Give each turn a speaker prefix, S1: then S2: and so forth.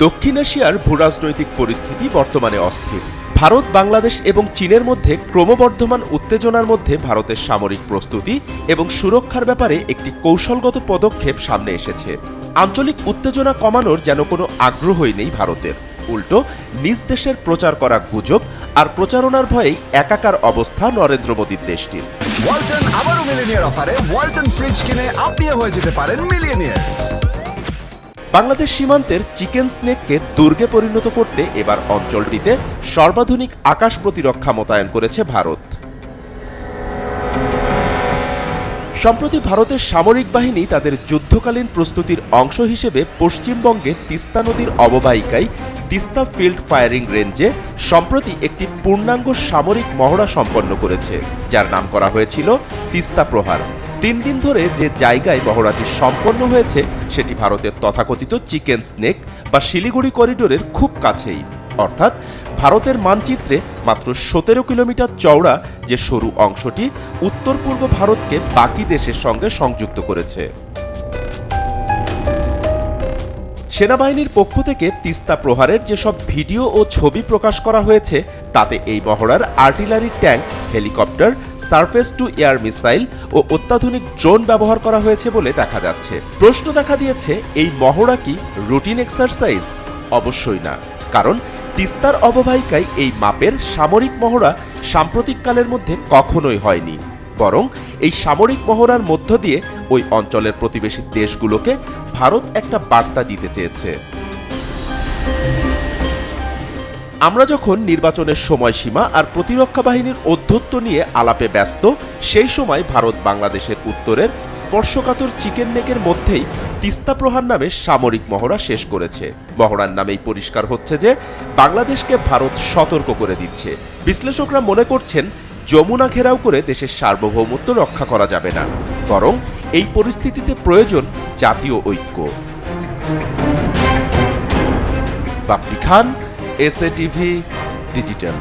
S1: দক্ষিণ এশিয়ার ভূরাজনৈতিক পরিস্থিতি বর্তমানে অস্থির। ভারত, বাংলাদেশ এবং চীনের মধ্যে ক্রমবর্ধমান উত্তেজনার মধ্যে ভারতের সামরিক প্রস্তুতি এবং সুরক্ষার ব্যাপারে একটি কৌশলগত পদক্ষেপ সামনে এসেছে। আঞ্চলিক উত্তেজনা কমানোর যেন কোনো আগ্রহই নেই ভারতের। উল্টো নিজ দেশের প্রচার করা গুজব আর প্রচারণার ভয়েই একাকার অবস্থা নরেন্দ্র মোদীর দেশটির।
S2: ওয়ালটন আবারও মিলিয়নিয়ার অফারে ওয়ালটন ফ্রিজ কিনে আপনিও হয়ে যেতে পারেন মিলিয়নিয়ার।
S1: বাংলাদেশ সীমান্তের চিকেন স্নেককে দুর্গে পরিণত করতে এবার অঞ্চলটিতে সর্বাধুনিক আকাশ প্রতিরক্ষা মোতায়েন করেছে ভারত। সম্প্রতি ভারতের সামরিক বাহিনী তাদের যুদ্ধকালীন প্রস্তুতির অংশ হিসেবে পশ্চিমবঙ্গে তিস্তা নদীর অববাহিকায় তিস্তা ফিল্ড ফায়ারিং রেঞ্জে সম্প্রতি একটি পূর্ণাঙ্গ সামরিক মহড়া সম্পন্ন করেছে, যার নাম করা হয়েছিল তিস্তা প্রহার। 3 দিন ধরে যে জায়গায় মহড়াটি সম্পন্ন হয়েছে সেটি ভারতের তথাকথিত চিকেন স্নেক বা শিলিগুড়ি করিডোরের খুব কাছেই, অর্থাৎ ভারতের মানচিত্রে মাত্র 17 কিলোমিটার চওড়া যে সরু অংশটি উত্তর পূর্ব ভারতকে বাকি দেশের সঙ্গে সংযুক্ত করেছে। সেনাবাহিনীর পক্ষ থেকে তিস্তা প্রহারের যেসব ভিডিও ও ছবি প্রকাশ করা হয়েছে তাতে এই মহড়ার artillery tank, helicopter, surface to air missile ও অত্যাধুনিক ড্রোন ব্যবহার করা হয়েছে বলে দেখা যাচ্ছে। প্রশ্ন দেখা দিয়েছে, এই মহড়া কি রুটিন এক্সারসাইজ? অবশ্যই না, কারণ তিস্তার অববাহিকায় এই মাপের সামরিক মহড়া সাম্প্রতিককালের মধ্যে কখনোই হয়নি। বরং এই সামরিক মহড়ার মধ্য দিয়ে ওই অঞ্চলের প্রতিবেশী দেশগুলোকে ভারত একটা বার্তা দিতে চেয়েছে। আমরা যখন নির্বাচনের সময়সীমা আর প্রতিরক্ষা বাহিনীর অধ্যত্ব নিয়ে আলাপে ব্যস্ত, সেই সময় ভারত বাংলাদেশের উত্তরের স্পর্শকাতর চিকেন নেকের মধ্যেই তিস্তা প্রহার নামে সামরিক মহড়া শেষ করেছে। মহড়ার নামেই পরিষ্কার হচ্ছে যে বাংলাদেশকে ভারত সতর্ক করে দিচ্ছে। বিশ্লেষকরা মনে করছেন, যমুনা ঘেরাও করে দেশের সার্বভৌমত্ব রক্ষা করা যাবে না, বরং এই পরিস্থিতিতে প্রয়োজন জাতীয় ঐক্য। বাপ্পি খান, SA টিভি ডিজিটাল।